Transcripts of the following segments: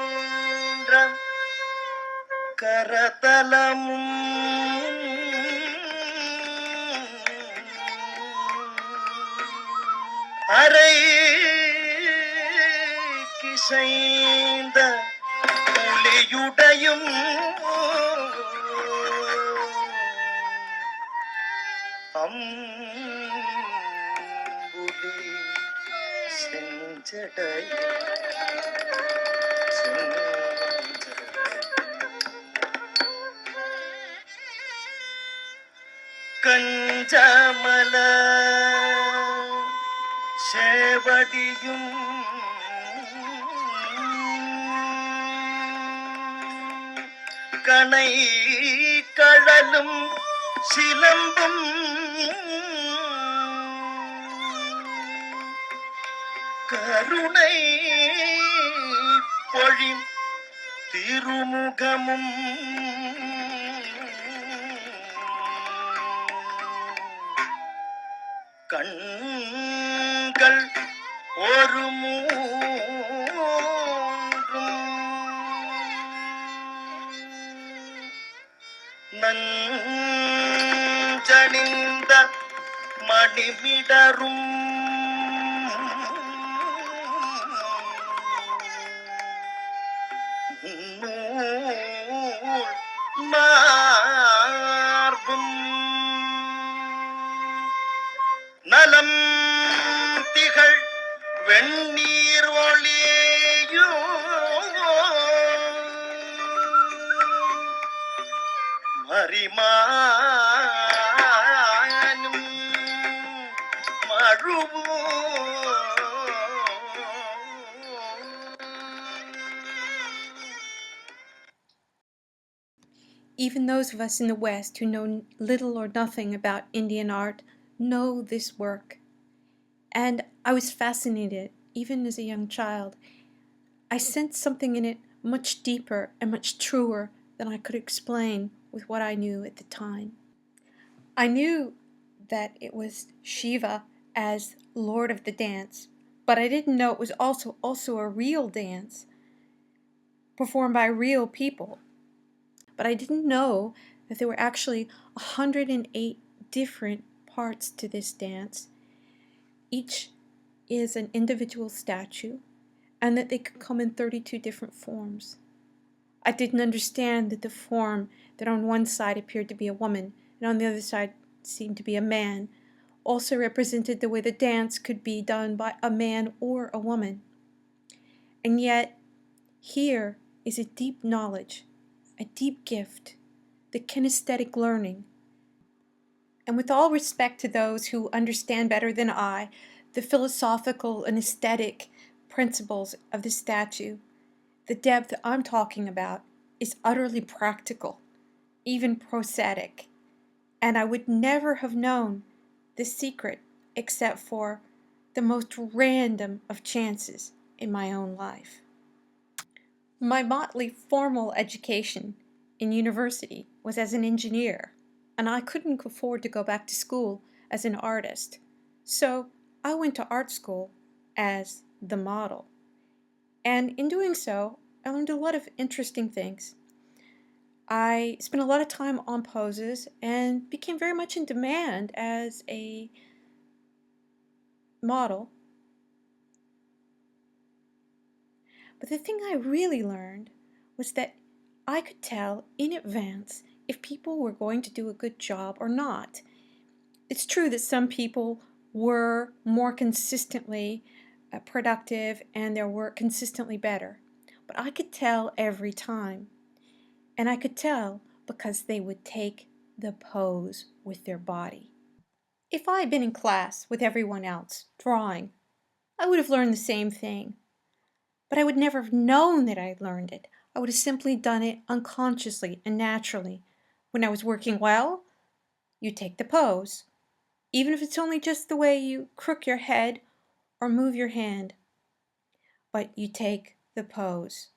அஞ்சேலென்ற கரதலமும் அரை கிசைந்த புலியுடையும் அம்புலி செஞ்சடை கஞ்சமல சேவடியும் கனை கடலும் சிலம்பும் கருணை பொழிம் திருமுகமும் கண்கள் ஒரு மூன்றும் நஞ்சணிந்த மணிமிடரும் நூல் மார்பும் நலம் திகழ் வெண்ணீர் ஒளியோ மரிமானும் மழுவோ Even those of us in the West who know little or nothing about Indian art know this work. And I was fascinated, even as a young child. I sensed something in it much deeper and much truer than I could explain with what I knew at the time. I knew that it was Shiva as Lord of the dance, but I didn't know it was also a real dance performed by real people. But I didn't know that there were actually 108 different parts to this dance. Each is an individual statue, and that they could come in 32 different forms. I didn't understand that the form that on one side appeared to be a woman and on the other side seemed to be a man also represented the way the dance could be done by a man or a woman. And yet, here is a deep knowledge, a deep gift, the kinesthetic learning. And with all respect to those who understand better than I the philosophical and aesthetic principles of the statue, the depth I'm talking about is utterly practical, even prosthetic, and I would never have known the secret except for the most random of chances in my own life. My motley formal education in university was as an engineer, and I couldn't afford to go back to school as an artist, so I went to art school as the model. And in doing so, I learned a lot of interesting things. I spent a lot of time on poses and became very much in demand as a model. But the thing I really learned was that I could tell in advance if people were going to do a good job or not. It's true that some people were more consistently productive and their work consistently better, but I could tell every time. And I could tell because they would take the pose with their body. If I had been in class with everyone else, drawing, I would have learned the same thing. But I would never have known that I had learned it. I would have simply done it unconsciously and naturally. When I was working well, you take the pose, even if it's only just the way you crook your head or move your hand. But you take the pose.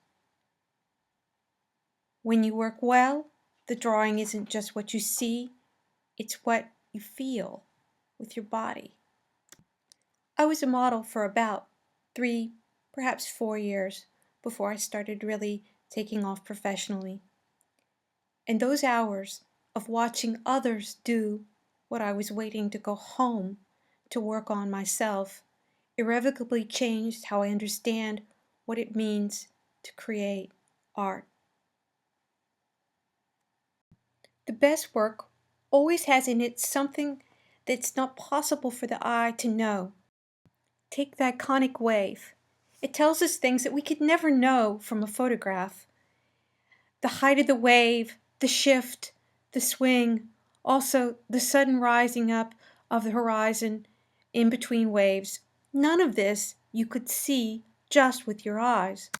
When you work well, the drawing isn't just what you see, it's what you feel with your body. I I was a model for about 3, perhaps 4 years before I started really taking off professionally. And those hours of watching others do what I was waiting to go home to work on myself irrevocably changed how I understand what it means to create art. The best work always has in it something that's not possible for the eye to know. Take the iconic wave. It tells us things that we could never know from a photograph. The height of the wave, the shift, the swing, also the sudden rising up of the horizon in between waves. None of this you could see just with your eyes.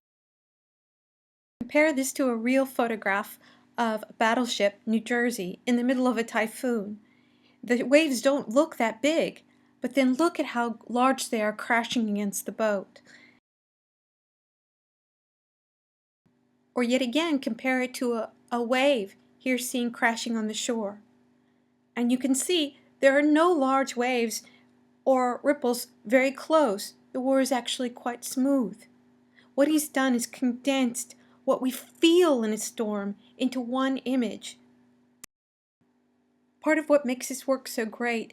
Compare this to a real photograph of a battleship, New Jersey, in the middle of a typhoon. The waves don't look that big, but then look at how large they are crashing against the boat. Or yet again, compare it to a wave here seen crashing on the shore. And you can see there are no large waves or ripples very close. The water is actually quite smooth. What he's done is condensed what we feel in a storm into one image. Part of what makes his work so great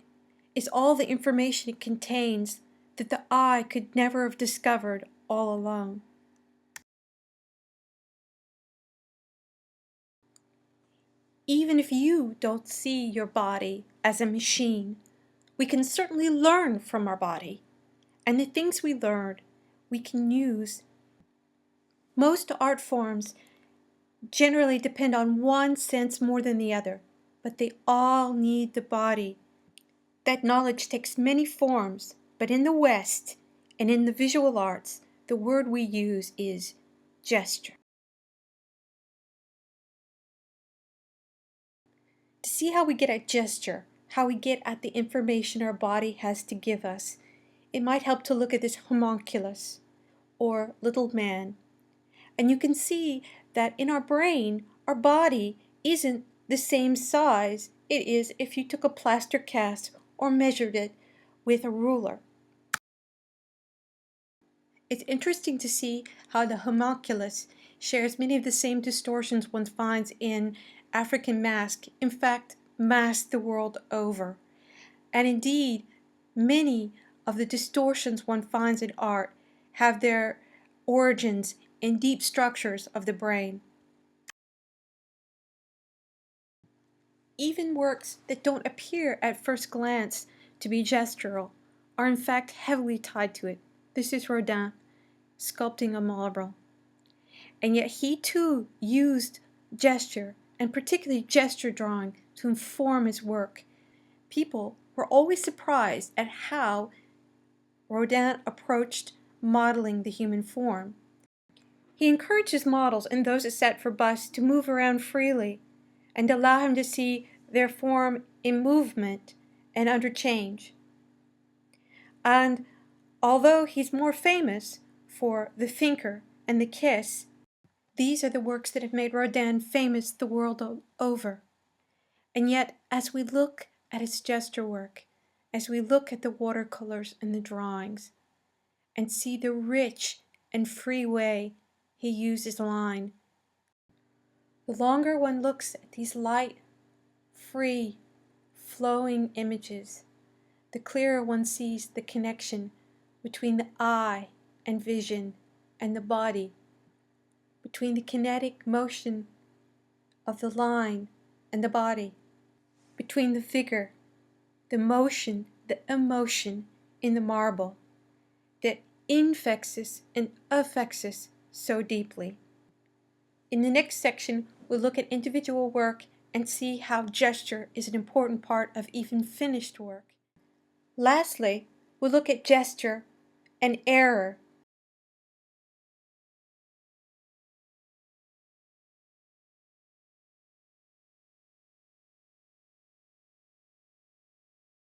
is all the information it contains that the eye could never have discovered all alone. Even if you don't see your body as a machine, we can certainly learn from our body, and the things we learn we can use. Most art forms generally depend on one sense more than the other, but they all need the body. That knowledge takes many forms, but in the West and in the visual arts, the word we use is gesture. To see how we get at gesture, how we get at the information our body has to give us, it might help to look at this homunculus, or little man. And you can see that in our brain, our body isn't the same size it is if you took a plaster cast or measured it with a ruler. It's interesting to see how the homunculus shares many of the same distortions one finds in African masks, in fact, masks the world over. And indeed, many of the distortions one finds in art have their origins in deep structures of the brain. Even works that don't appear at first glance to be gestural are in fact heavily tied to it. This is Rodin sculpting a marble. And yet he too used gesture, and particularly gesture drawing, to inform his work. People were always surprised at how Rodin approached modeling the human form. He encouraged his models and those that sat for busts to move around freely and allow him to see their form in movement and under change. And although he's more famous for The Thinker and The Kiss, these are the works that have made Rodin famous the world over. And yet, as we look at his gesture work, as we look at the watercolors and the drawings, and see the rich and free way he uses line, the longer one looks at these light, free, flowing images, the clearer one sees the connection between the eye and vision and the body, between the kinetic motion of the line and the body, between the figure, the motion, the emotion in the marble that infects us and affects us so deeply. In the next section, we'll look at individual work and see how gesture is an important part of even finished work. Lastly, we'll look at gesture and error